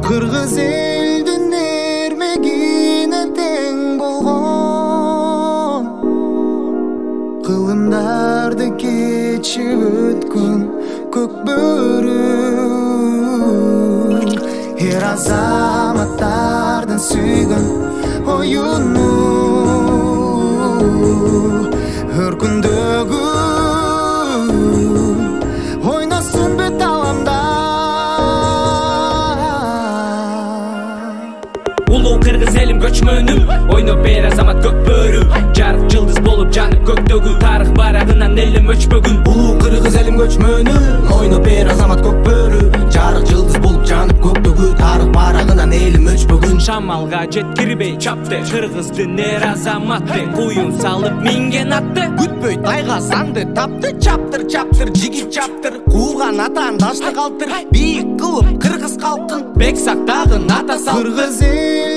Kırgız elden ermegine teң bolgon, kılımdardı keçip ötkün көк бөрү. Her azamattardын сүйгөн оюну өр күндөгү ойносын бет аламда. Улуу кыргыз элим көчмөнүм, ойноп бер азамат көк бөрү. Жарык жылдыз болуп жанып көктөгү, тарых барагынан элим өчпөгүн. Улуу кыргыз элим көчмөнүм, ойноп бер азамат көк бөрү. Жарык жылдыз болуп жанып көктөгү, тарых барагынан элим өчпөгүн. Шамалга жеткирбей чапты, кыргыздын эр азаматы. Куюн салып минген атты, Күтпөй тайга заңды тапты. Чаптыр чаптыр жигит чаптыр, кууган атаандаштык калтыр. Бийик кылып кыргыз калкын, бек сактагын ата сал. Кыргыз эл